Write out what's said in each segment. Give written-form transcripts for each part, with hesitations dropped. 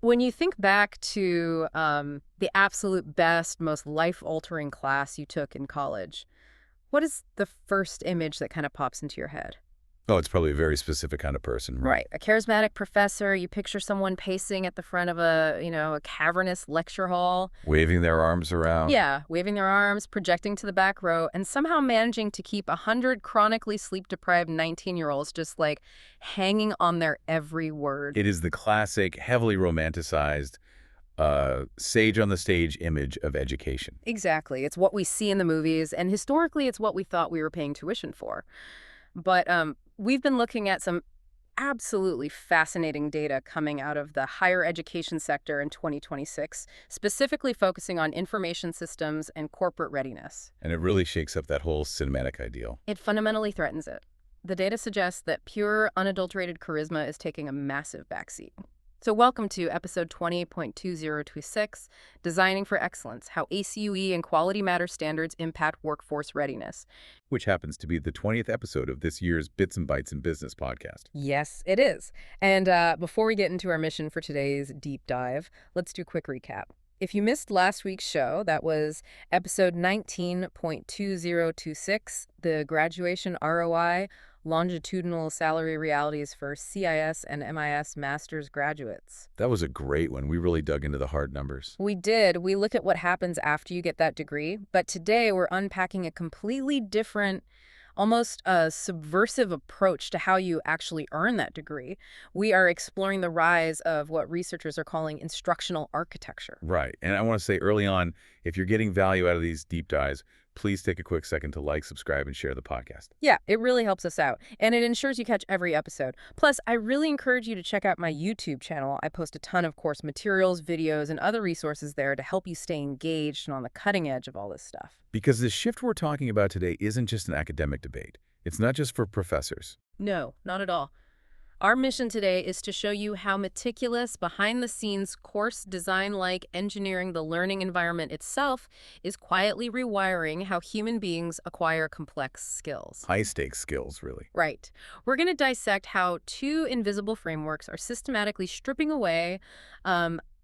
When you think back to the absolute best, most life-altering class you took in college, what is the first image that kind of pops into your head? Oh, it's probably a very specific kind of person, right? Right. A charismatic professor, you picture someone pacing at the front of a cavernous lecture hall. Waving their arms around. Yeah, waving their arms, projecting to the back row, and somehow managing to keep 100 chronically sleep-deprived 19-year-olds just like hanging on their every word. It is the classic, heavily romanticized, sage on the stage image of education. Exactly. It's what we see in the movies, and historically, it's what we thought we were paying tuition for. But we've been looking at some absolutely fascinating data coming out of the higher education sector in 2026, specifically focusing on information systems and corporate readiness. And it really shakes up that whole cinematic ideal. It fundamentally threatens it. The data suggests that pure, unadulterated charisma is taking a massive backseat. So welcome to episode 20.2026, Designing for Excellence, How ACUE and Quality Matter Standards Impact Workforce Readiness. Which happens to be the 20th episode of this year's Bits and Bytes in Business podcast. Yes, it is. And before we get into our mission for today's deep dive, let's do a quick recap. If you missed last week's show, that was episode 19.2026, the Graduation ROI Longitudinal Salary Realities for CIS and MIS Master's Graduates. That was a great one. We really dug into the hard numbers. We did. We looked at what happens after you get that degree. But today we're unpacking a completely different, almost a subversive approach to how you actually earn that degree. We are exploring the rise of what researchers are calling instructional architecture. Right. And I want to say early on, if you're getting value out of these deep dives, please take a quick second to like, subscribe, and share the podcast. Yeah, it really helps us out, and it ensures you catch every episode. Plus, I really encourage you to check out my YouTube channel. I post a ton of course materials, videos, and other resources there to help you stay engaged and on the cutting edge of all this stuff. Because the shift we're talking about today isn't just an academic debate. It's not just for professors. No, not at all. Our mission today is to show you how meticulous, behind-the-scenes course design like engineering the learning environment itself is quietly rewiring how human beings acquire complex skills. High-stakes skills, really. Right. We're going to dissect how two invisible frameworks are systematically stripping away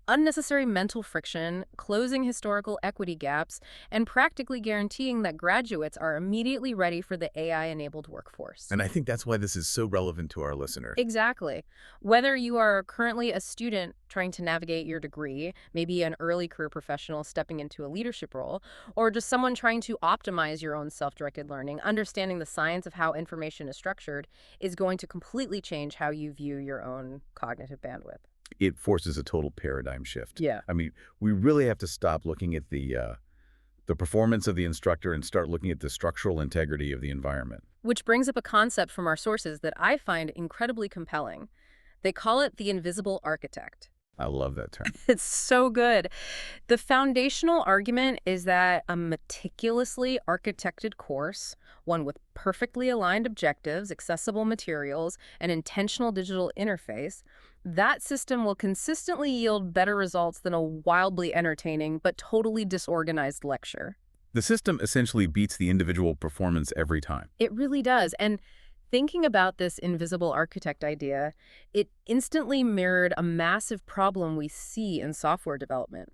unnecessary mental friction, closing historical equity gaps, and practically guaranteeing that graduates are immediately ready for the AI-enabled workforce. And I think that's why this is so relevant to our listeners. Exactly. Whether you are currently a student trying to navigate your degree, maybe an early career professional stepping into a leadership role, or just someone trying to optimize your own self-directed learning, understanding the science of how information is structured is going to completely change how you view your own cognitive bandwidth. It forces a total paradigm shift. Yeah. I mean, we really have to stop looking at the performance of the instructor and start looking at the structural integrity of the environment. Which brings up a concept from our sources that I find incredibly compelling. They call it the invisible architect. I love that term. It's so good. The foundational argument is that a meticulously architected course, one with perfectly aligned objectives, accessible materials, and intentional digital interface, that system will consistently yield better results than a wildly entertaining but totally disorganized lecture. The system essentially beats the individual performance every time. It really does. And thinking about this invisible architect idea, it instantly mirrored a massive problem we see in software development.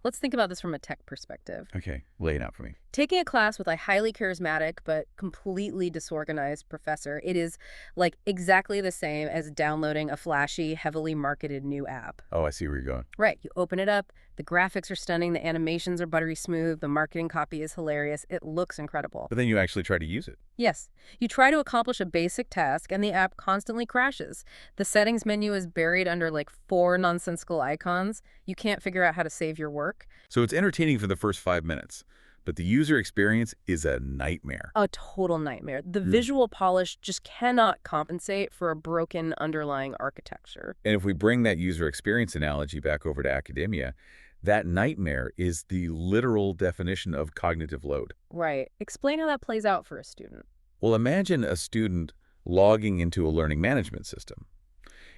Let's think about this from a tech perspective. Okay, lay it out for me. Taking a class with a highly charismatic but completely disorganized professor, it is like exactly the same as downloading a flashy, heavily marketed new app. Oh, I see where you're going. Right, you open it up, the graphics are stunning, the animations are buttery smooth, the marketing copy is hilarious, it looks incredible. But then you actually try to use it. Yes, you try to accomplish a basic task and the app constantly crashes. The settings menu is buried under like 4 nonsensical icons. You can't figure out how to save your work. So it's entertaining for the first 5 minutes, but the user experience is a nightmare. A total nightmare. The visual polish just cannot compensate for a broken underlying architecture. And if we bring that user experience analogy back over to academia, that nightmare is the literal definition of cognitive load. Right. Explain how that plays out for a student. Well, imagine a student logging into a learning management system.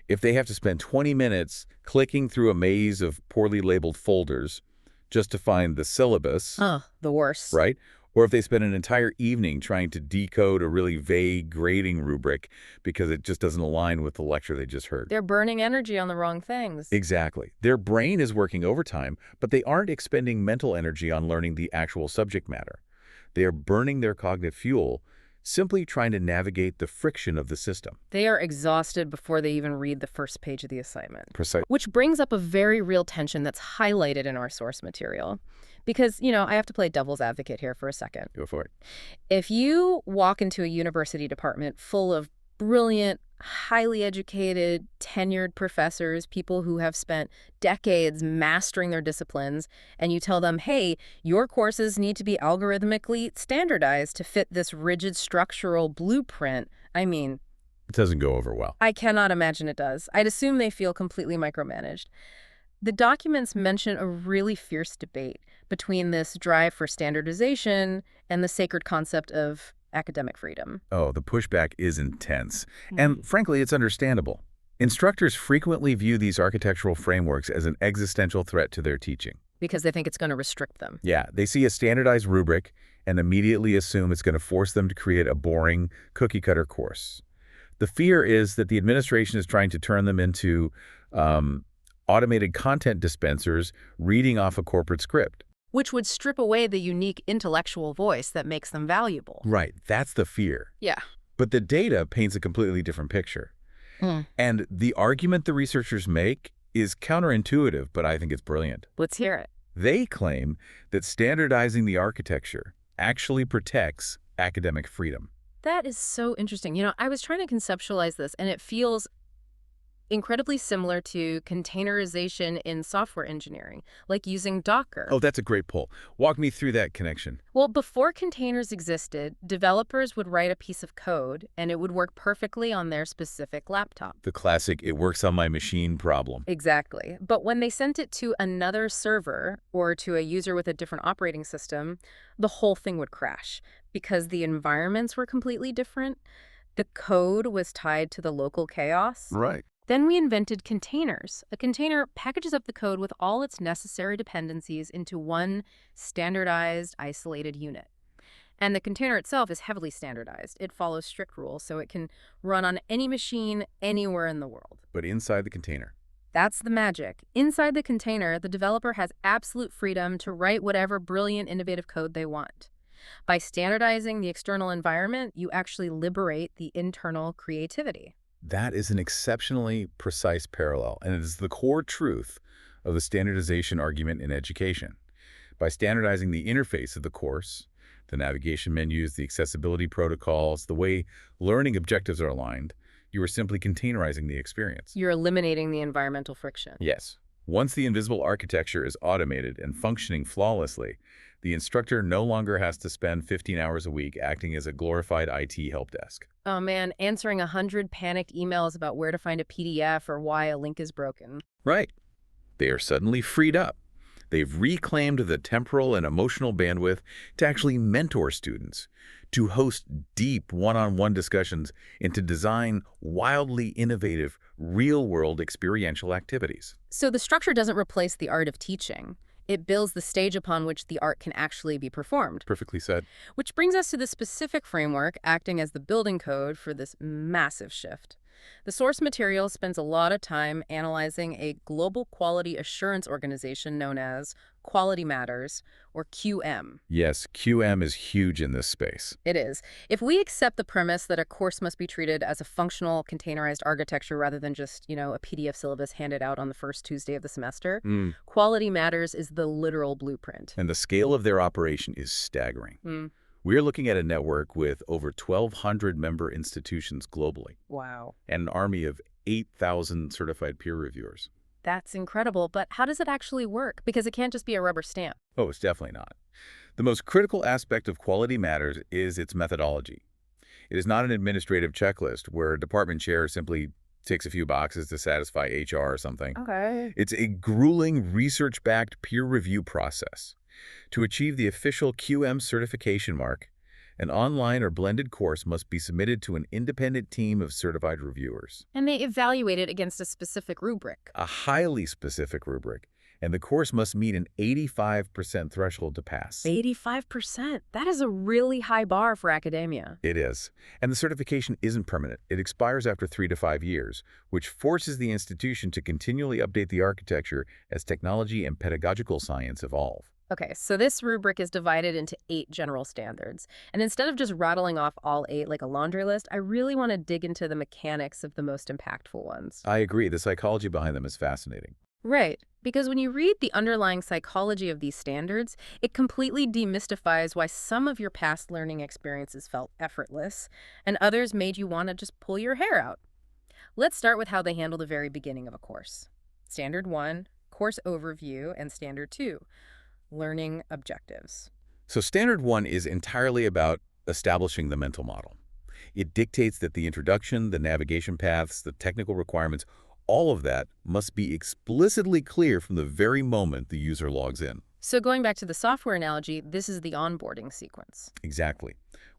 If they have to spend 20 minutes clicking through a maze of poorly labeled folders just to find the syllabus, The worst. right? Or if they spend an entire evening trying to decode a really vague grading rubric because it just doesn't align with the lecture they just heard. They're burning energy on the wrong things. Exactly. Their brain is working overtime, but they aren't expending mental energy on learning the actual subject matter. They are burning their cognitive fuel, simply trying to navigate the friction of the system. They are exhausted before they even read the first page of the assignment. Precise. Which brings up a very real tension that's highlighted in our source material. Because, I have to play devil's advocate here for a second. Go for it. If you walk into a university department full of brilliant, highly educated, tenured professors, people who have spent decades mastering their disciplines, and you tell them, hey, your courses need to be algorithmically standardized to fit this rigid structural blueprint, I mean, It doesn't go over well. I cannot imagine it does. I'd assume they feel completely micromanaged. The documents mention a really fierce debate between this drive for standardization and the sacred concept of academic freedom. Oh, the pushback is intense. And frankly, it's understandable. Instructors frequently view these architectural frameworks as an existential threat to their teaching. Because they think it's going to restrict them. Yeah, they see a standardized rubric and immediately assume it's going to force them to create a boring, cookie-cutter course. The fear is that the administration is trying to turn them into automated content dispensers reading off a corporate script. Which would strip away the unique intellectual voice that makes them valuable. Right, that's the fear. Yeah. But the data paints a completely different picture. And the argument the researchers make is counterintuitive, but I think it's brilliant. Let's hear it. They claim that standardizing the architecture actually protects academic freedom. That is so interesting. I was trying to conceptualize this, and it feels incredibly similar to containerization in software engineering, like using Docker. Oh, that's a great pull. Walk me through that connection. Well, before containers existed, developers would write a piece of code, and it would work perfectly on their specific laptop. The classic, it works on my machine problem. Exactly. But when they sent it to another server or to a user with a different operating system, the whole thing would crash because the environments were completely different. The code was tied to the local chaos. Right. Then we invented containers. A container packages up the code with all its necessary dependencies into one standardized, isolated unit. And the container itself is heavily standardized. It follows strict rules, so it can run on any machine anywhere in the world. But inside the container. That's the magic. Inside the container, the developer has absolute freedom to write whatever brilliant, innovative code they want. By standardizing the external environment, you actually liberate the internal creativity. That is an exceptionally precise parallel, and it is the core truth of the standardization argument in education. By standardizing the interface of the course, the navigation menus, the accessibility protocols, the way learning objectives are aligned, you are simply containerizing the experience. You're eliminating the environmental friction. Yes. Once the invisible architecture is automated and functioning flawlessly, the instructor no longer has to spend 15 hours a week acting as a glorified IT help desk. Oh man, answering 100 panicked emails about where to find a PDF or why a link is broken. Right. They are suddenly freed up. They've reclaimed the temporal and emotional bandwidth to actually mentor students, to host deep one-on-one discussions, and to design wildly innovative, real-world experiential activities. So the structure doesn't replace the art of teaching. It builds the stage upon which the art can actually be performed. Perfectly said. Which brings us to the specific framework acting as the building code for this massive shift. The source material spends a lot of time analyzing a global quality assurance organization known as Quality Matters, or QM. Yes, QM is huge in this space. It is. If we accept the premise that a course must be treated as a functional, containerized architecture rather than just, a PDF syllabus handed out on the first Tuesday of the semester, Quality Matters is the literal blueprint. And the scale of their operation is staggering. We're looking at a network with over 1,200 member institutions globally. Wow. And an army of 8,000 certified peer reviewers. That's incredible, but how does it actually work? Because it can't just be a rubber stamp. Oh, it's definitely not. The most critical aspect of Quality Matters is its methodology. It is not an administrative checklist where a department chair simply ticks a few boxes to satisfy HR or something. Okay. It's a grueling research-backed peer review process. To achieve the official QM certification mark, An online or blended course must be submitted to an independent team of certified reviewers. And they evaluate it against a specific rubric. A highly specific rubric, and the course must meet an 85% threshold to pass. 85%. That is a really high bar for academia. It is. And the certification isn't permanent. It expires after 3 to 5 years, which forces the institution to continually update the architecture as technology and pedagogical science evolve. Okay, so this rubric is divided into 8 general standards. And instead of just rattling off all 8 like a laundry list, I really want to dig into the mechanics of the most impactful ones. I agree. The psychology behind them is fascinating. Right, because when you read the underlying psychology of these standards, it completely demystifies why some of your past learning experiences felt effortless and others made you want to just pull your hair out. Let's start with how they handle the very beginning of a course. Standard 1, course overview, and Standard 2, learning objectives. So Standard 1 is entirely about establishing the mental model. It dictates that the introduction, the navigation paths, the technical requirements, all of that must be explicitly clear from the very moment the user logs in. So going back to the software analogy, this is the onboarding sequence. Exactly.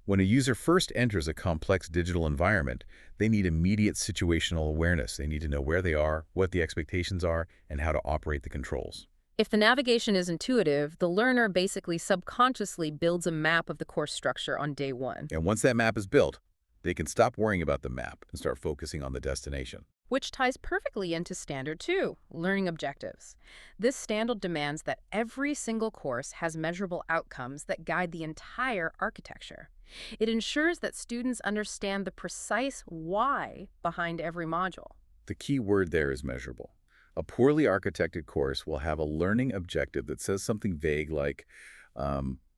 When a user first enters a complex digital environment, they need immediate situational awareness. They need to know where they are, what the expectations are, and how to operate the controls. If the navigation is intuitive, the learner basically subconsciously builds a map of the course structure on day 1. And once that map is built, they can stop worrying about the map and start focusing on the destination. Which ties perfectly into Standard 2, learning objectives. This standard demands that every single course has measurable outcomes that guide the entire architecture. It ensures that students understand the precise why behind every module. The key word there is measurable. A poorly architected course will have a learning objective that says something vague like,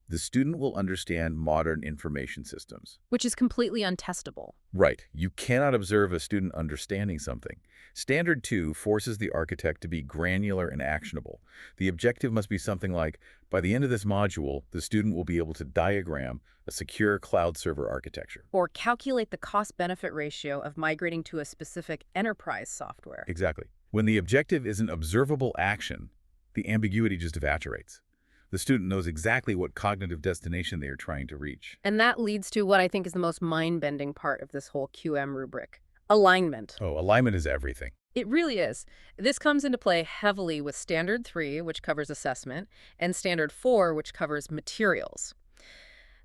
the student will understand modern information systems. Which is completely untestable. Right. You cannot observe a student understanding something. Standard 2 forces the architect to be granular and actionable. The objective must be something like, by the end of this module, the student will be able to diagram a secure cloud server architecture. Or calculate the cost-benefit ratio of migrating to a specific enterprise software. Exactly. When the objective is an observable action, the ambiguity just evaporates. The student knows exactly what cognitive destination they are trying to reach. And that leads to what I think is the most mind-bending part of this whole QM rubric, alignment. Oh, alignment is everything. It really is. This comes into play heavily with Standard 3, which covers assessment, and Standard 4, which covers materials.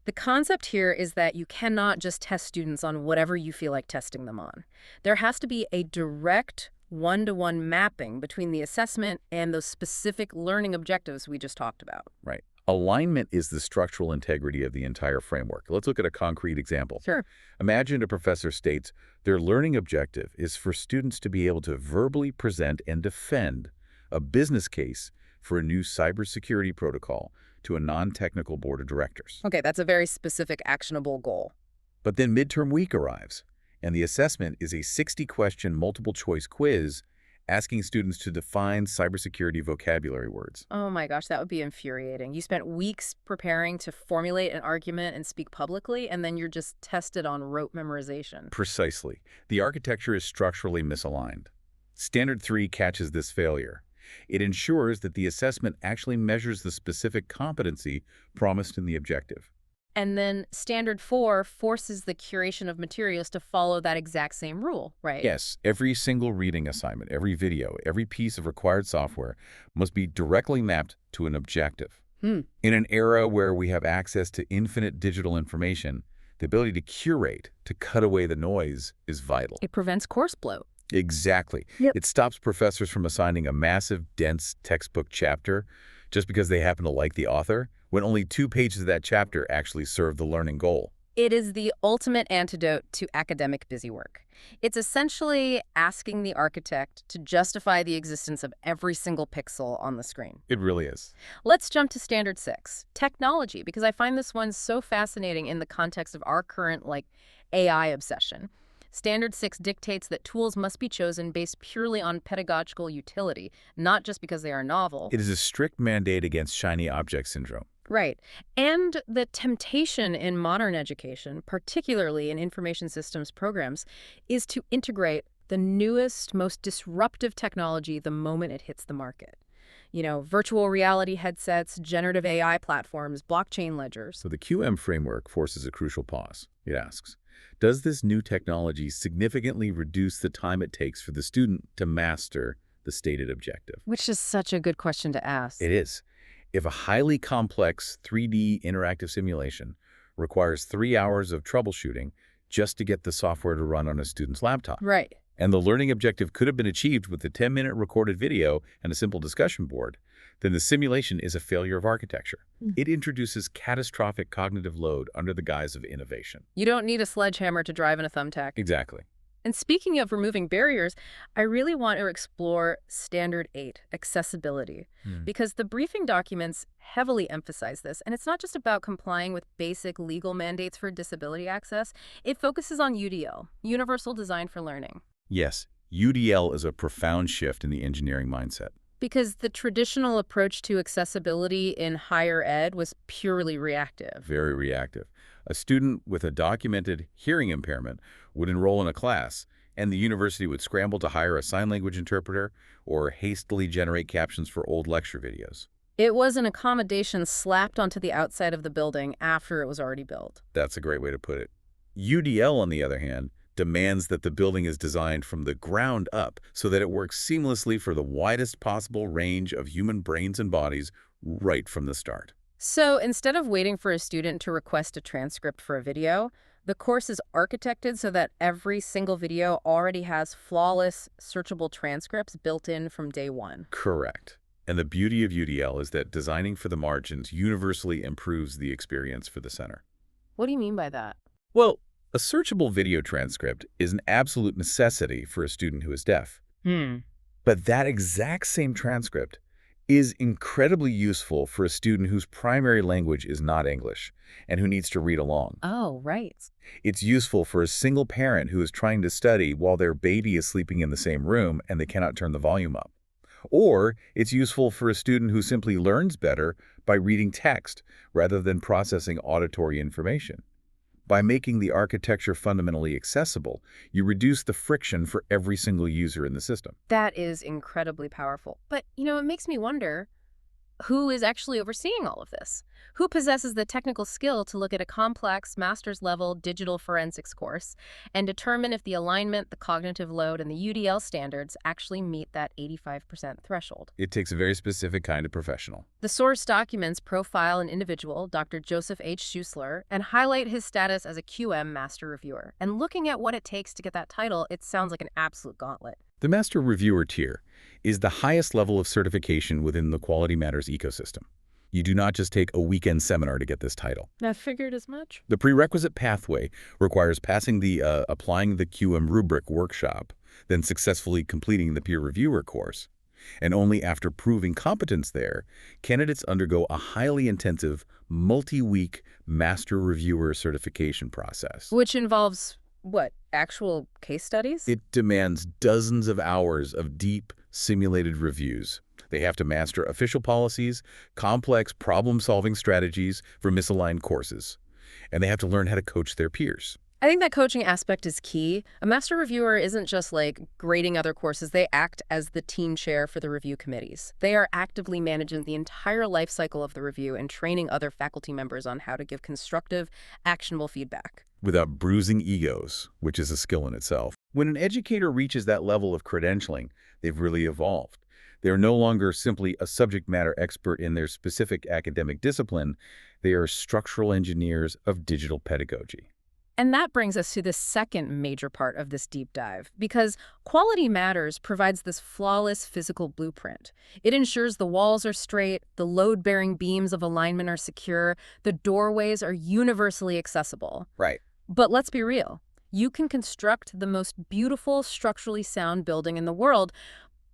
The concept here is that you cannot just test students on whatever you feel like testing them on. There has to be a direct one-to-one mapping between the assessment and those specific learning objectives we just talked about. Right. Alignment is the structural integrity of the entire framework. Let's look at a concrete example. Sure. Imagine a professor states their learning objective is for students to be able to verbally present and defend a business case for a new cybersecurity protocol to a non-technical board of directors. Okay, that's a very specific, actionable goal. But then midterm week arrives, and the assessment is a 60-question multiple-choice quiz asking students to define cybersecurity vocabulary words. Oh my gosh, that would be infuriating. You spent weeks preparing to formulate an argument and speak publicly, and then you're just tested on rote memorization. Precisely. The architecture is structurally misaligned. Standard 3 catches this failure. It ensures that the assessment actually measures the specific competency promised in the objective. And then Standard 4 forces the curation of materials to follow that exact same rule, right? Yes, every single reading assignment, every video, every piece of required software must be directly mapped to an objective. In an era where we have access to infinite digital information, the ability to curate, to cut away the noise, is vital. It prevents course bloat. Exactly. Yep. It stops professors from assigning a massive, dense textbook chapter just because they happen to like the author, when only 2 pages of that chapter actually serve the learning goal. It is the ultimate antidote to academic busywork. It's essentially asking the architect to justify the existence of every single pixel on the screen. It really is. Let's jump to Standard 6, technology, because I find this one so fascinating in the context of our current, AI obsession. Standard 6 dictates that tools must be chosen based purely on pedagogical utility, not just because they are novel. It is a strict mandate against shiny object syndrome. Right. And the temptation in modern education, particularly in information systems programs, is to integrate the newest, most disruptive technology the moment it hits the market. Virtual reality headsets, generative AI platforms, blockchain ledgers. So the QM framework forces a crucial pause. It asks, does this new technology significantly reduce the time it takes for the student to master the stated objective? Which is such a good question to ask. It is. If a highly complex 3D interactive simulation requires 3 hours of troubleshooting just to get the software to run on a student's laptop, Right. and the learning objective could have been achieved with a 10-minute recorded video and a simple discussion board, then the simulation is a failure of architecture. It introduces catastrophic cognitive load under the guise of innovation. You don't need a sledgehammer to drive in a thumbtack. Exactly. And speaking of removing barriers, I really want to explore Standard 8, accessibility, because the briefing documents heavily emphasize this. And it's not just about complying with basic legal mandates for disability access. It focuses on UDL, Universal Design for Learning. Yes, UDL is a profound shift in the engineering mindset. Because the traditional approach to accessibility in higher ed was purely reactive. Very reactive. A student with a documented hearing impairment would enroll in a class, and the university would scramble to hire a sign language interpreter or hastily generate captions for old lecture videos. It was an accommodation slapped onto the outside of the building after it was already built. That's a great way to put it. UDL, on the other hand, demands that the building is designed from the ground up so that it works seamlessly for the widest possible range of human brains and bodies right from the start. So instead of waiting for a student to request a transcript for a video, the course is architected so that every single video already has flawless, searchable transcripts built in from day one. Correct. And the beauty of UDL is that designing for the margins universally improves the experience for the center. What do you mean by that? Well, a searchable video transcript is an absolute necessity for a student who is deaf. But that exact same transcript is incredibly useful for a student whose primary language is not English and who needs to read along. Oh, right. It's useful for a single parent who is trying to study while their baby is sleeping in the same room and they cannot turn the volume up. Or it's useful for a student who simply learns better by reading text rather than processing auditory information. By making the architecture fundamentally accessible, you reduce the friction for every single user in the system. That is incredibly powerful. But, it makes me wonder, who is actually overseeing all of this? Who possesses the technical skill to look at a complex master's-level digital forensics course and determine if the alignment, the cognitive load, and the UDL standards actually meet that 85% threshold? It takes a very specific kind of professional. The source documents profile an individual, Dr. Joseph H.Schuessler, and highlight his status as a QM master reviewer. And looking at what it takes to get that title, it sounds like an absolute gauntlet. The Master Reviewer tier is the highest level of certification within the Quality Matters ecosystem. You do not just take a weekend seminar to get this title. I figured as much. The prerequisite pathway requires passing the Applying the QM rubric workshop, then successfully completing the peer reviewer course. And only after proving competence there, candidates undergo a highly intensive, multi-week Master Reviewer certification process. Which involves, what, actual case studies? It demands dozens of hours of deep, simulated reviews. They have to master official policies, complex problem-solving strategies for misaligned courses, and they have to learn how to coach their peers. I think that coaching aspect is key. A master reviewer isn't just like grading other courses. They act as the team chair for the review committees. They are actively managing the entire life cycle of the review and training other faculty members on how to give constructive, actionable feedback. Without bruising egos, which is a skill in itself. When an educator reaches that level of credentialing, they've really evolved. They are no longer simply a subject matter expert in their specific academic discipline. They are structural engineers of digital pedagogy. And that brings us to the second major part of this deep dive, because Quality Matters provides this flawless physical blueprint. It ensures the walls are straight, the load-bearing beams of alignment are secure, the doorways are universally accessible. Right. But let's be real. You can construct the most beautiful, structurally sound building in the world,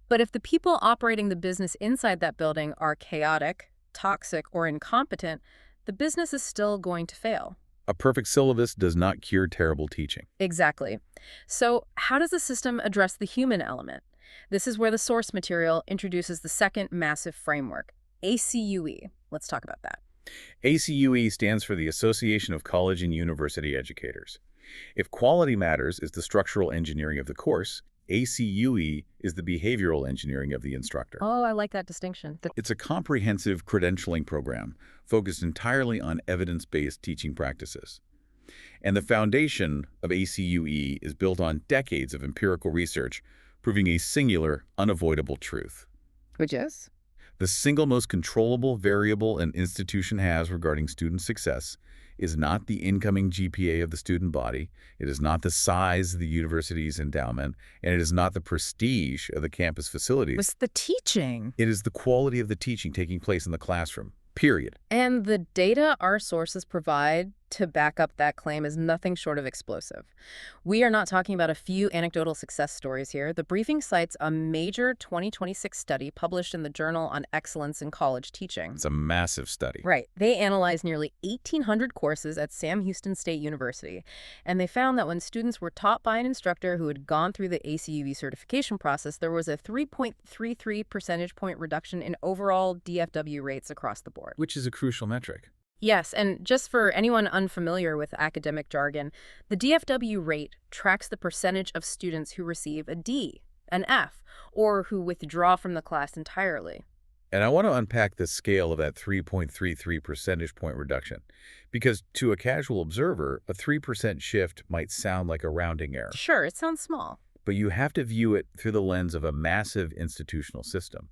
but if the people operating the business inside that building are chaotic, toxic, or incompetent, the business is still going to fail. A perfect syllabus does not cure terrible teaching. Exactly. So how does the system address the human element? This is where the source material introduces the second massive framework, ACUE. Let's talk about that. ACUE stands for the Association of College and University Educators. If Quality Matters is the structural engineering of the course, ACUE is the behavioral engineering of the instructor. Oh, I like that distinction. It's a comprehensive credentialing program focused entirely on evidence-based teaching practices. And the foundation of ACUE is built on decades of empirical research, proving a singular, unavoidable truth. Which is? The single most controllable variable an institution has regarding student success is not the incoming GPA of the student body, it is not the size of the university's endowment, and it is not the prestige of the campus facilities. Was the teaching. It is the quality of the teaching taking place in the classroom, period. And the data our sources provide to back up that claim is nothing short of explosive. We are not talking about a few anecdotal success stories here. The briefing cites a major 2026 study published in the Journal on Excellence in College Teaching. It's a massive study. Right. They analyzed nearly 1,800 courses at Sam Houston State University, and they found that when students were taught by an instructor who had gone through the ACUE certification process, there was a 3.33 percentage point reduction in overall DFW rates across the board. Which is a crucial metric. Yes, and just for anyone unfamiliar with academic jargon, the DFW rate tracks the percentage of students who receive a D, an F, or who withdraw from the class entirely. And I want to unpack the scale of that 3.33 percentage point reduction, because to a casual observer, a 3% shift might sound like a rounding error. Sure, it sounds small. But you have to view it through the lens of a massive institutional system.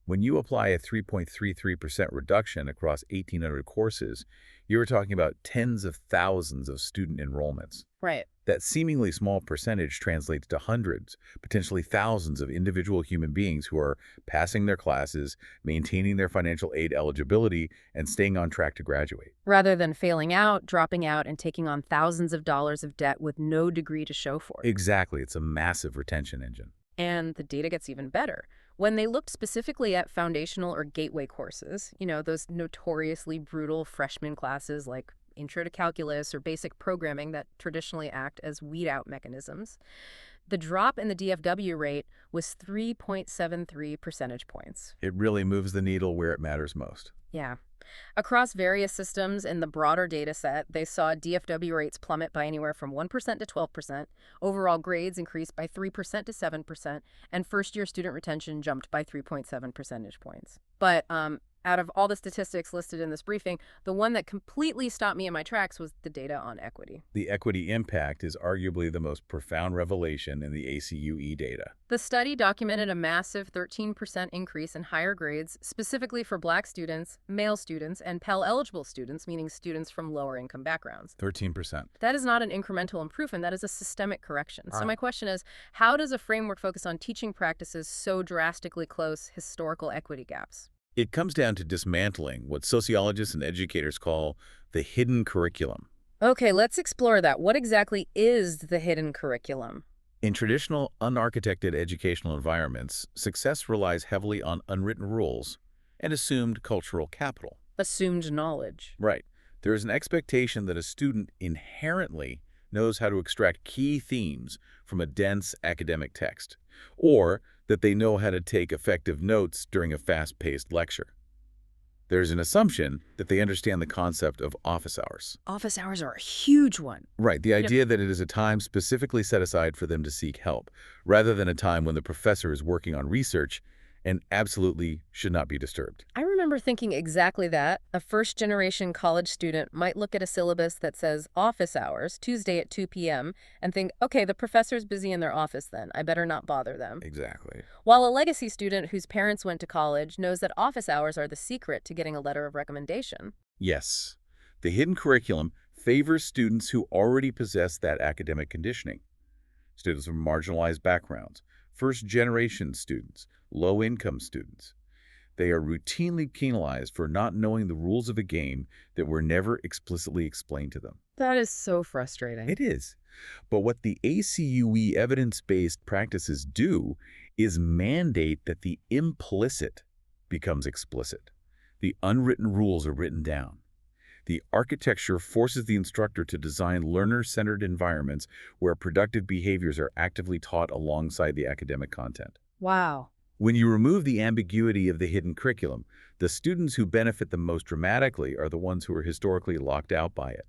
When you apply a 3.33% reduction across 1,800 courses, you're talking about tens of thousands of student enrollments. Right. That seemingly small percentage translates to hundreds, potentially thousands of individual human beings who are passing their classes, maintaining their financial aid eligibility, and staying on track to graduate. Rather than failing out, dropping out, and taking on thousands of dollars of debt with no degree to show for it. Exactly. It's a massive retention engine. And the data gets even better. When they looked specifically at foundational or gateway courses, those notoriously brutal freshman classes like Intro to Calculus or basic programming that traditionally act as weed-out mechanisms, the drop in the DFW rate was 3.73 percentage points. It really moves the needle where it matters most. Yeah. Across various systems in the broader data set, they saw DFW rates plummet by anywhere from 1% to 12%, overall grades increased by 3% to 7%, and first-year student retention jumped by 3.7 percentage points. But out of all the statistics listed in this briefing, the one that completely stopped me in my tracks was the data on equity. The equity impact is arguably the most profound revelation in the ACUE data. The study documented a massive 13% increase in higher grades, specifically for Black students, male students, and Pell-eligible students, meaning students from lower-income backgrounds. 13%. That is not an incremental improvement. That is a systemic correction. So Right. my question is, how does a framework focus on teaching practices so drastically close historical equity gaps? It comes down to dismantling what sociologists and educators call the hidden curriculum. Okay, let's explore that. What exactly is the hidden curriculum? In traditional, unarchitected educational environments, success relies heavily on unwritten rules and assumed cultural capital. Assumed knowledge. Right. There is an expectation that a student inherently knows how to extract key themes from a dense academic text, or that they know how to take effective notes during a fast-paced lecture. There's an assumption that they understand the concept of office hours. Office hours are a huge one. Right, the idea that it is a time specifically set aside for them to seek help, rather than a time when the professor is working on research and absolutely should not be disturbed. I remember thinking exactly that. A first-generation college student might look at a syllabus that says office hours, Tuesday at 2 p.m., and think, okay, the professor's busy in their office then. I better not bother them. Exactly. While a legacy student whose parents went to college knows that office hours are the secret to getting a letter of recommendation. Yes. The hidden curriculum favors students who already possess that academic conditioning. Students from marginalized backgrounds, first-generation students, low-income students. They are routinely penalized for not knowing the rules of a game that were never explicitly explained to them. That is so frustrating. It is. But what the ACUE evidence-based practices do is mandate that the implicit becomes explicit. The unwritten rules are written down. The architecture forces the instructor to design learner-centered environments where productive behaviors are actively taught alongside the academic content. Wow. When you remove the ambiguity of the hidden curriculum, the students who benefit the most dramatically are the ones who are historically locked out by it.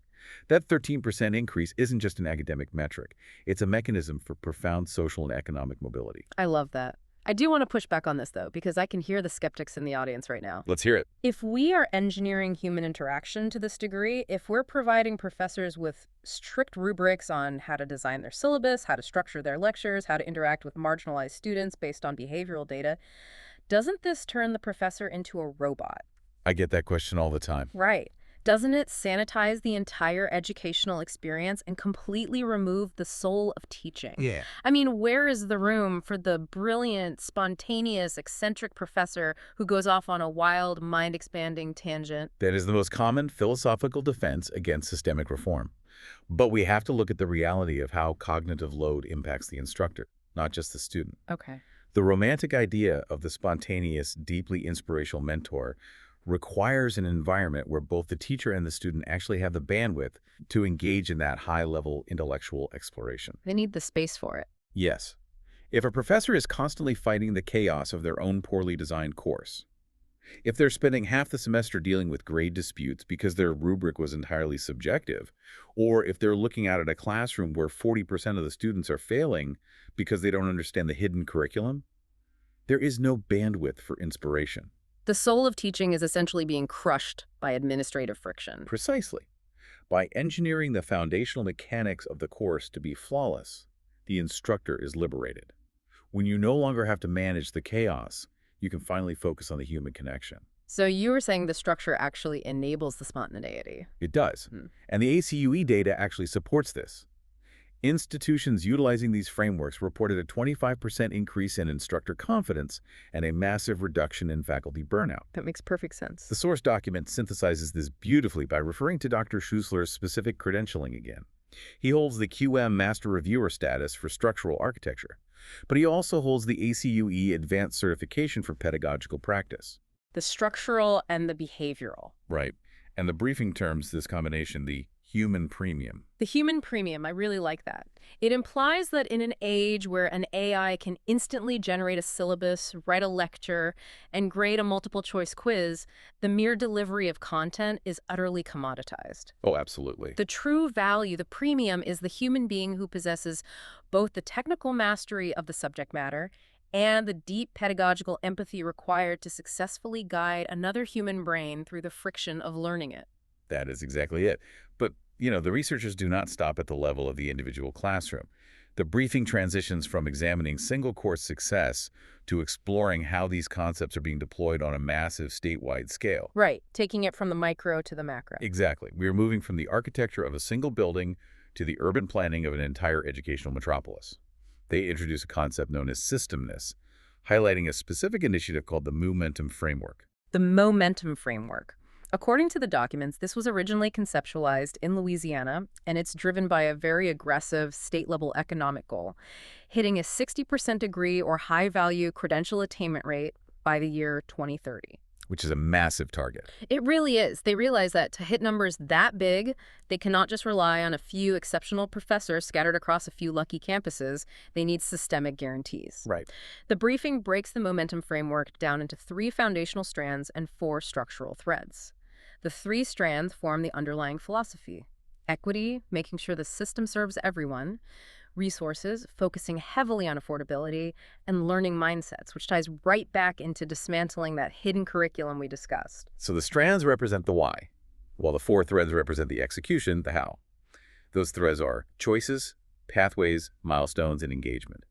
That 13% increase isn't just an academic metric. It's a mechanism for profound social and economic mobility. I love that. I do want to push back on this, though, because I can hear the skeptics in the audience right now. Let's hear it. If we are engineering human interaction to this degree, if we're providing professors with strict rubrics on how to design their syllabus, how to structure their lectures, how to interact with marginalized students based on behavioral data, doesn't this turn the professor into a robot? I get that question all the time. Right. Doesn't it sanitize the entire educational experience and completely remove the soul of teaching? Yeah. I mean, where is the room for the brilliant, spontaneous, eccentric professor who goes off on a wild, mind-expanding tangent? That is the most common philosophical defense against systemic reform. But we have to look at the reality of how cognitive load impacts the instructor, not just the student. Okay. The romantic idea of the spontaneous, deeply inspirational mentor requires an environment where both the teacher and the student actually have the bandwidth to engage in that high-level intellectual exploration. They need the space for it. Yes. If a professor is constantly fighting the chaos of their own poorly designed course, if they're spending half the semester dealing with grade disputes because their rubric was entirely subjective, or if they're looking out at a classroom where 40% of the students are failing because they don't understand the hidden curriculum, there is no bandwidth for inspiration. The soul of teaching is essentially being crushed by administrative friction. Precisely. By engineering the foundational mechanics of the course to be flawless, the instructor is liberated. When you no longer have to manage the chaos, you can finally focus on the human connection. So you were saying the structure actually enables the spontaneity. It does. And the ACUE data actually supports this. Institutions utilizing these frameworks reported a 25% increase in instructor confidence and a massive reduction in faculty burnout. That makes perfect sense. The source document synthesizes this beautifully by referring to Dr. H.Schuessler's specific credentialing again. He holds the QM Master Reviewer status for structural architecture, but he also holds the ACUE Advanced Certification for Pedagogical Practice. The structural and the behavioral. Right. And the briefing terms this combination the human premium. The human premium, I really like that. It implies that in an age where an AI can instantly generate a syllabus, write a lecture, and grade a multiple-choice quiz, the mere delivery of content is utterly commoditized. Oh, absolutely. The true value, the premium, is the human being who possesses both the technical mastery of the subject matter and the deep pedagogical empathy required to successfully guide another human brain through the friction of learning it. That is exactly it. But, the researchers do not stop at the level of the individual classroom. The briefing transitions from examining single course success to exploring how these concepts are being deployed on a massive statewide scale. Right, taking it from the micro to the macro. Exactly. We are moving from the architecture of a single building to the urban planning of an entire educational metropolis. They introduce a concept known as Systemness, highlighting a specific initiative called the Meauxmentum framework. The Meauxmentum framework. According to the documents, this was originally conceptualized in Louisiana, and it's driven by a very aggressive state-level economic goal, hitting a 60% degree or high-value credential attainment rate by the year 2030. Which is a massive target. It really is. They realize that to hit numbers that big, they cannot just rely on a few exceptional professors scattered across a few lucky campuses. They need systemic guarantees. Right. The briefing breaks the Meauxmentum framework down into 3 foundational strands and 4 structural threads. The 3 strands form the underlying philosophy. Equity, making sure the system serves everyone. Resources, focusing heavily on affordability, and learning mindsets, which ties right back into dismantling that hidden curriculum we discussed. So the strands represent the why, while the 4 threads represent the execution, the how. Those threads are choices, pathways, milestones, and engagement.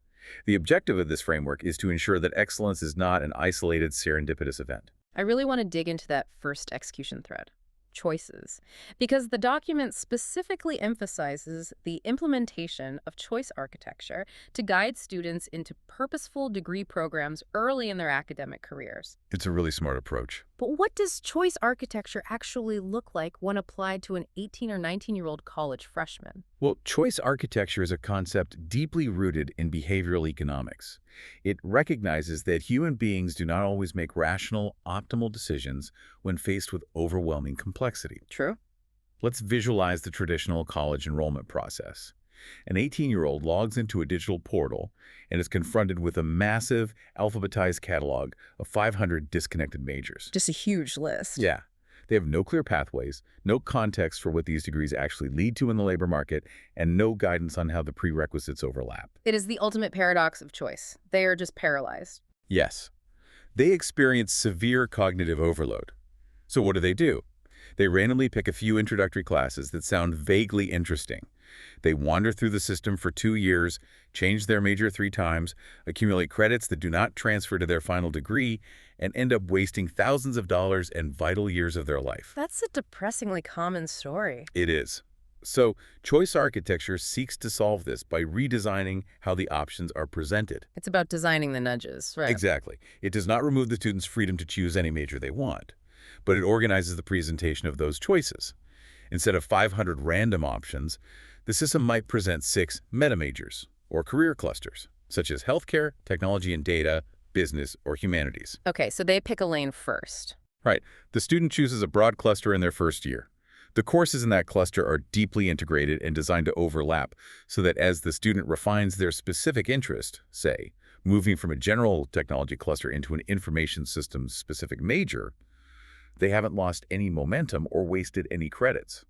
The objective of this framework is to ensure that excellence is not an isolated serendipitous event. I really want to dig into that first execution thread. Choices, because the document specifically emphasizes the implementation of choice architecture to guide students into purposeful degree programs early in their academic careers. It's a really smart approach. But what does choice architecture actually look like when applied to an 18 or 19-year-old college freshman? Well, choice architecture is a concept deeply rooted in behavioral economics. It recognizes that human beings do not always make rational, optimal decisions when faced with overwhelming complexity. True. Let's visualize the traditional college enrollment process. An 18-year-old logs into a digital portal and is confronted with a massive, alphabetized catalog of 500 disconnected majors. Just a huge list. Yeah. They have no clear pathways, no context for what these degrees actually lead to in the labor market, and no guidance on how the prerequisites overlap. It is the ultimate paradox of choice. They are just paralyzed. Yes, they experience severe cognitive overload. So what do? They randomly pick a few introductory classes that sound vaguely interesting. They wander through the system for 2 years, change their major 3 times, accumulate credits that do not transfer to their final degree, and end up wasting thousands of dollars and vital years of their life. That's a depressingly common story. It is. So, choice architecture seeks to solve this by redesigning how the options are presented. It's about designing the nudges, right? Exactly. It does not remove the student's freedom to choose any major they want, but it organizes the presentation of those choices. Instead of 500 random options, the system might present 6 meta-majors, or career clusters, such as healthcare, technology and data, business, or humanities. Okay, so they pick a lane first. Right. The student chooses a broad cluster in their first year. The courses in that cluster are deeply integrated and designed to overlap so that as the student refines their specific interest, say, moving from a general technology cluster into an information systems specific major, they haven't lost any momentum or wasted any credits.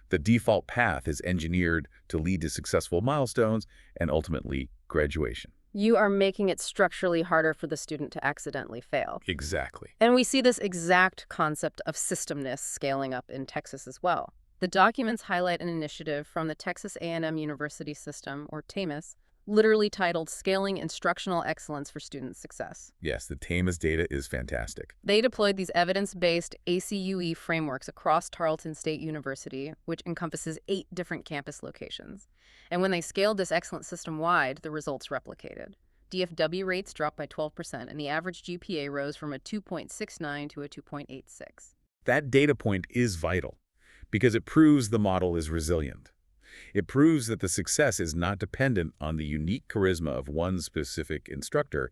The default path is engineered to lead to successful milestones and ultimately graduation. You are making it structurally harder for the student to accidentally fail. Exactly. And we see this exact concept of systemness scaling up in Texas as well. The documents highlight an initiative from the Texas A&M University System, or TAMUS, literally titled Scaling Instructional Excellence for Student Success. Yes, the TAMUS data is fantastic. They deployed these evidence-based ACUE frameworks across Tarleton State University, which encompasses 8 different campus locations. And when they scaled this excellence system-wide, the results replicated. DFW rates dropped by 12%, and the average GPA rose from a 2.69 to a 2.86. That data point is vital because it proves the model is resilient. It proves that the success is not dependent on the unique charisma of one specific instructor,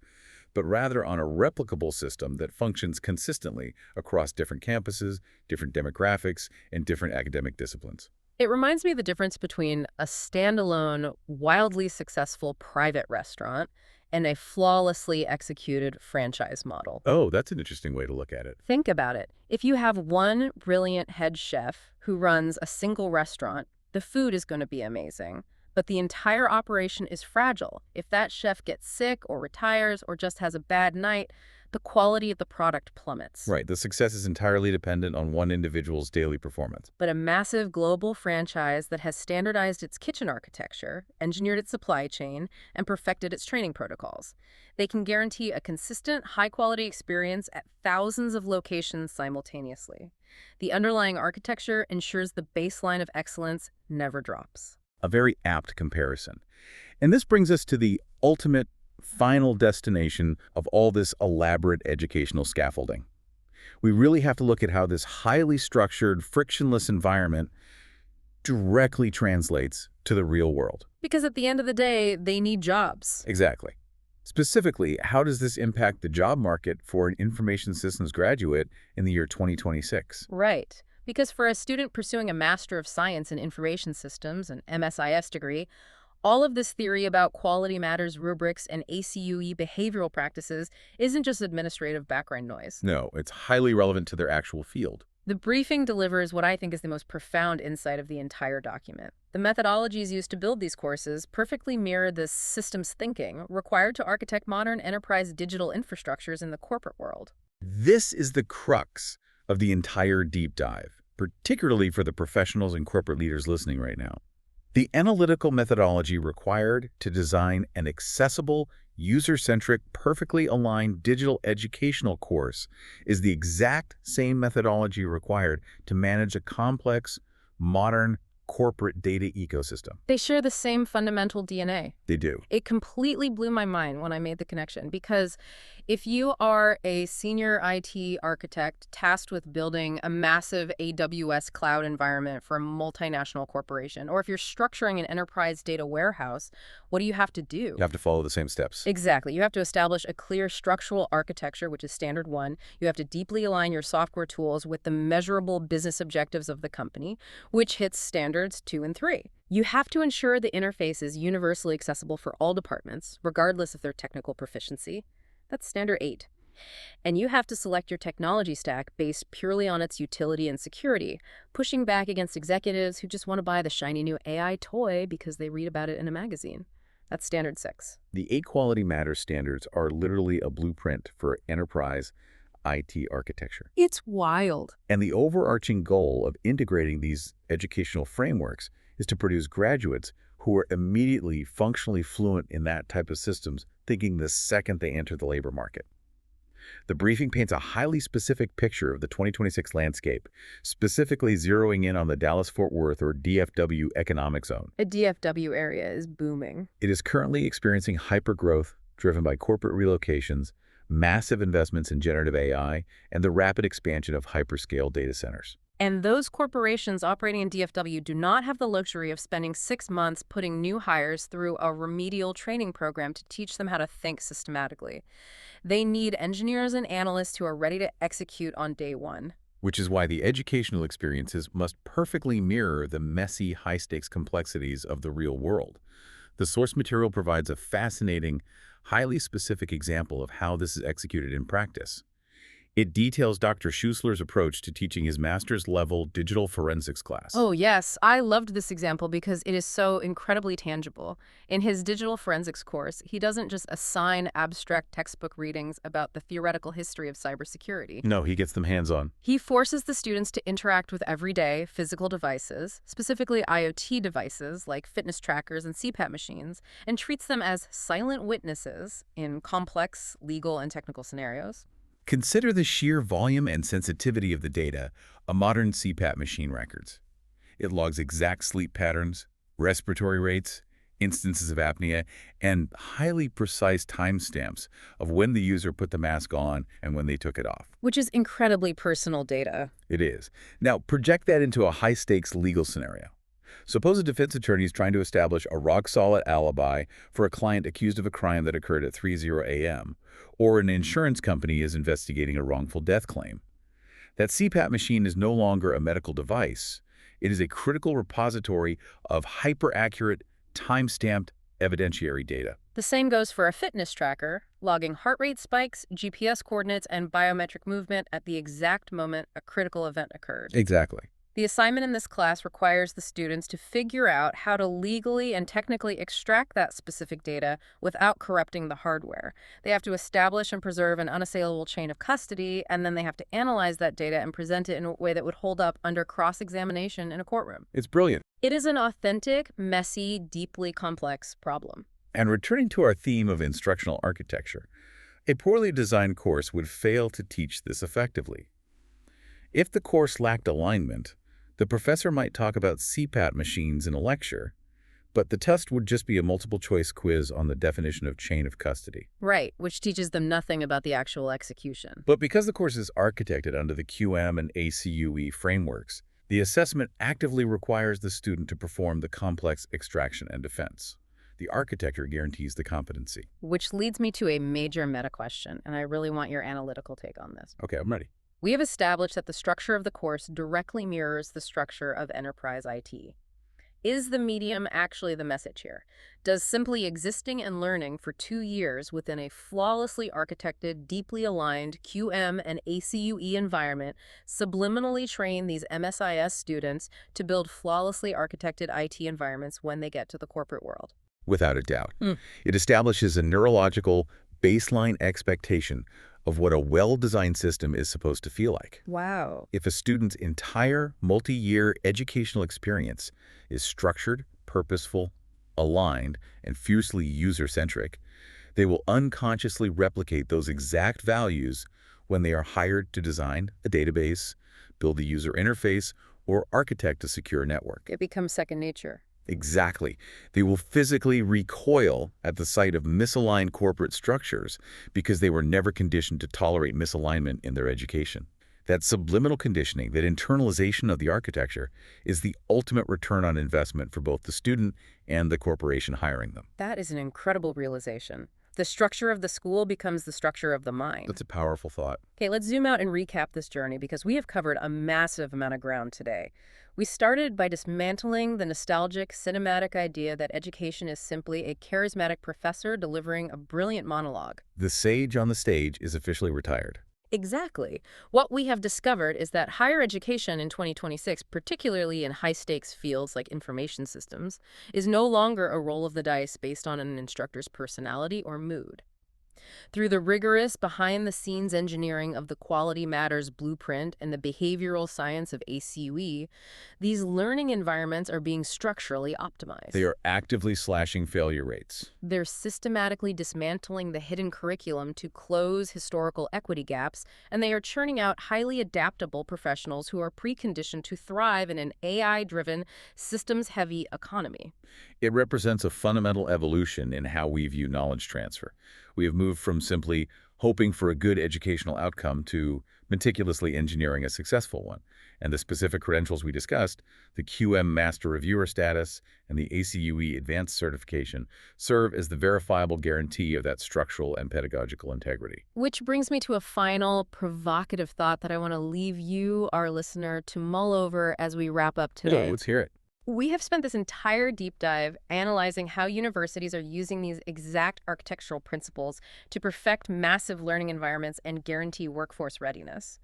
but rather on a replicable system that functions consistently across different campuses, different demographics, and different academic disciplines. It reminds me of the difference between a standalone, wildly successful private restaurant and a flawlessly executed franchise model. Oh, that's an interesting way to look at it. Think about it. If you have one brilliant head chef who runs a single restaurant, the food is going to be amazing, but the entire operation is fragile. If that chef gets sick or retires or just has a bad night, the quality of the product plummets. Right, the success is entirely dependent on one individual's daily performance. But a massive global franchise that has standardized its kitchen architecture, engineered its supply chain, and perfected its training protocols, they can guarantee a consistent, high-quality experience at thousands of locations simultaneously. The underlying architecture ensures the baseline of excellence never drops. A very apt comparison. And this brings us to the ultimate final destination of all this elaborate educational scaffolding. We really have to look at how this highly structured, frictionless environment directly translates to the real world. Because at the end of the day, they need jobs. Exactly. Specifically, how does this impact the job market for an information systems graduate in the year 2026? Right. Because for a student pursuing a Master of Science in Information Systems, an MSIS degree, all of this theory about quality matters rubrics and ACUE behavioral practices isn't just administrative background noise. No, it's highly relevant to their actual field. The briefing delivers what I think is the most profound insight of the entire document. The methodologies used to build these courses perfectly mirror the systems thinking required to architect modern enterprise digital infrastructures in the corporate world. This is the crux of the entire deep dive, particularly for the professionals and corporate leaders listening right now. The analytical methodology required to design an accessible, user-centric, perfectly aligned digital educational course is the exact same methodology required to manage a complex, modern, corporate data ecosystem. They share the same fundamental DNA. They do. It completely blew my mind when I made the connection, because if you are a senior IT architect tasked with building a massive AWS cloud environment for a multinational corporation, or if you're structuring an enterprise data warehouse, what do you have to do? You have to follow the same steps. Exactly. You have to establish a clear structural architecture, which is standard 1. You have to deeply align your software tools with the measurable business objectives of the company, which hits standards 2 and 3. You have to ensure the interface is universally accessible for all departments, regardless of their technical proficiency. That's standard 8. And you have to select your technology stack based purely on its utility and security, pushing back against executives who just want to buy the shiny new AI toy because they read about it in a magazine. That's standard 6. The 8 Quality Matters standards are literally a blueprint for enterprise IT architecture. It's wild. And the overarching goal of integrating these educational frameworks is to produce graduates who are immediately functionally fluent in that type of systems, thinking the second they enter the labor market. The briefing paints a highly specific picture of the 2026 landscape, specifically zeroing in on the Dallas-Fort Worth or DFW economic zone. A DFW area is booming. It is currently experiencing hypergrowth driven by corporate relocations, massive investments in generative AI, and the rapid expansion of hyperscale data centers. And those corporations operating in DFW do not have the luxury of spending 6 months putting new hires through a remedial training program to teach them how to think systematically. They need engineers and analysts who are ready to execute on day one. Which is why the educational experiences must perfectly mirror the messy, high-stakes complexities of the real world. The source material provides a fascinating, highly specific example of how this is executed in practice. It details Dr. H.Schuessler's approach to teaching his master's-level digital forensics class. Oh, yes. I loved this example because it is so incredibly tangible. In his digital forensics course, he doesn't just assign abstract textbook readings about the theoretical history of cybersecurity. No, he gets them hands-on. He forces the students to interact with everyday physical devices, specifically IoT devices like fitness trackers and CPAP machines, and treats them as silent witnesses in complex legal and technical scenarios. Consider the sheer volume and sensitivity of the data a modern CPAP machine records. It logs exact sleep patterns, respiratory rates, instances of apnea, and highly precise timestamps of when the user put the mask on and when they took it off. Which is incredibly personal data. It is. Now, project that into a high-stakes legal scenario. Suppose a defense attorney is trying to establish a rock-solid alibi for a client accused of a crime that occurred at 3:00 a.m., or an insurance company is investigating a wrongful death claim. That CPAP machine is no longer a medical device. It is a critical repository of hyper-accurate, time-stamped evidentiary data. The same goes for a fitness tracker, logging heart rate spikes, GPS coordinates, and biometric movement at the exact moment a critical event occurred. Exactly. The assignment in this class requires the students to figure out how to legally and technically extract that specific data without corrupting the hardware. They have to establish and preserve an unassailable chain of custody, and then they have to analyze that data and present it in a way that would hold up under cross-examination in a courtroom. It's brilliant. It is an authentic, messy, deeply complex problem. And returning to our theme of instructional architecture, a poorly designed course would fail to teach this effectively. If the course lacked alignment, the professor might talk about CPAP machines in a lecture, but the test would just be a multiple-choice quiz on the definition of chain of custody. Right, which teaches them nothing about the actual execution. But because the course is architected under the QM and ACUE frameworks, the assessment actively requires the student to perform the complex extraction and defense. The architecture guarantees the competency. Which leads me to a major meta question, and I really want your analytical take on this. Okay, I'm ready. We have established that the structure of the course directly mirrors the structure of enterprise IT. Is the medium actually the message here? Does simply existing and learning for 2 years within a flawlessly architected, deeply aligned QM and ACUE environment subliminally train these MSIS students to build flawlessly architected IT environments when they get to the corporate world? Without a doubt. It establishes a neurological baseline expectation of what a well-designed system is supposed to feel like. Wow. If a student's entire multi-year educational experience is structured, purposeful, aligned, and fiercely user-centric, they will unconsciously replicate those exact values when they are hired to design a database, build a user interface, or architect a secure network. It becomes second nature. Exactly. They will physically recoil at the sight of misaligned corporate structures because they were never conditioned to tolerate misalignment in their education. That subliminal conditioning, that internalization of the architecture, is the ultimate return on investment for both the student and the corporation hiring them. That is an incredible realization. The structure of the school becomes the structure of the mind. That's a powerful thought. Okay, let's zoom out and recap this journey because we have covered a massive amount of ground today. We started by dismantling the nostalgic, cinematic idea that education is simply a charismatic professor delivering a brilliant monologue. The sage on the stage is officially retired. Exactly. What we have discovered is that higher education in 2026, particularly in high-stakes fields like information systems, is no longer a roll of the dice based on an instructor's personality or mood. Through the rigorous, behind-the-scenes engineering of the Quality Matters blueprint and the behavioral science of ACUE, these learning environments are being structurally optimized. They are actively slashing failure rates. They're systematically dismantling the hidden curriculum to close historical equity gaps, and they are churning out highly adaptable professionals who are preconditioned to thrive in an AI-driven, systems-heavy economy. It represents a fundamental evolution in how we view knowledge transfer. We have moved from simply hoping for a good educational outcome to meticulously engineering a successful one. And the specific credentials we discussed, the QM Master Reviewer status and the ACUE Advanced Certification, serve as the verifiable guarantee of that structural and pedagogical integrity. Which brings me to a final provocative thought that I want to leave you, our listener, to mull over as we wrap up today. Let's hear it. We have spent this entire deep dive analyzing how universities are using these exact architectural principles to perfect massive learning environments and guarantee workforce readiness.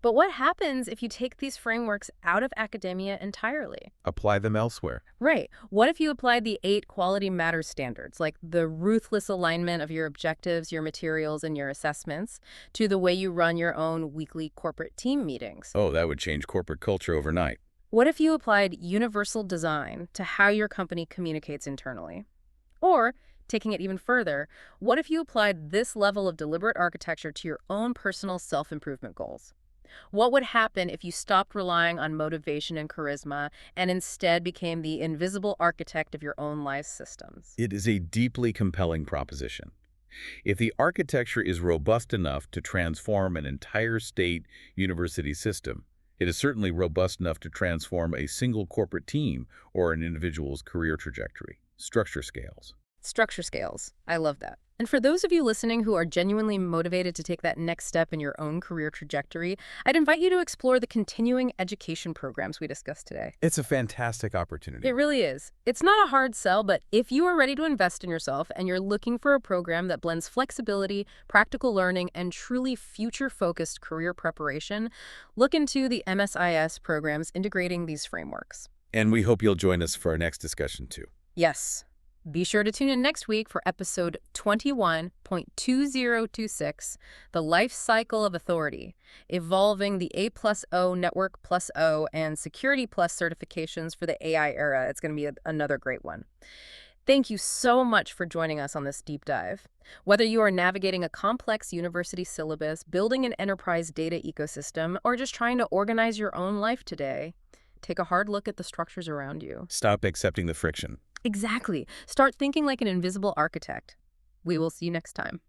But what happens if you take these frameworks out of academia entirely? Apply them elsewhere. Right. What if you applied the 8 Quality Matters standards, like the ruthless alignment of your objectives, your materials, and your assessments, to the way you run your own weekly corporate team meetings? Oh, that would change corporate culture overnight. What if you applied universal design to how your company communicates internally? Or, taking it even further, what if you applied this level of deliberate architecture to your own personal self-improvement goals? What would happen if you stopped relying on motivation and charisma and instead became the invisible architect of your own life systems? It is a deeply compelling proposition. If the architecture is robust enough to transform an entire state university system, it is certainly robust enough to transform a single corporate team or an individual's career trajectory. Structure scales. Structure scales. I love that. And for those of you listening who are genuinely motivated to take that next step in your own career trajectory, I'd invite you to explore the continuing education programs we discussed today. It's a fantastic opportunity. It really is. It's not a hard sell, but if you are ready to invest in yourself and you're looking for a program that blends flexibility, practical learning, and truly future-focused career preparation, look into the MSIS programs integrating these frameworks. And we hope you'll join us for our next discussion, too. Yes. Be sure to tune in next week for episode 21.2026, The Life Cycle of Authority, Evolving the A+O, Network +O, and Security Plus certifications for the AI era. It's going to be another great one. Thank you so much for joining us on this deep dive. Whether you are navigating a complex university syllabus, building an enterprise data ecosystem, or just trying to organize your own life today, take a hard look at the structures around you. Stop accepting the friction. Exactly. Start thinking like an invisible architect. We will see you next time.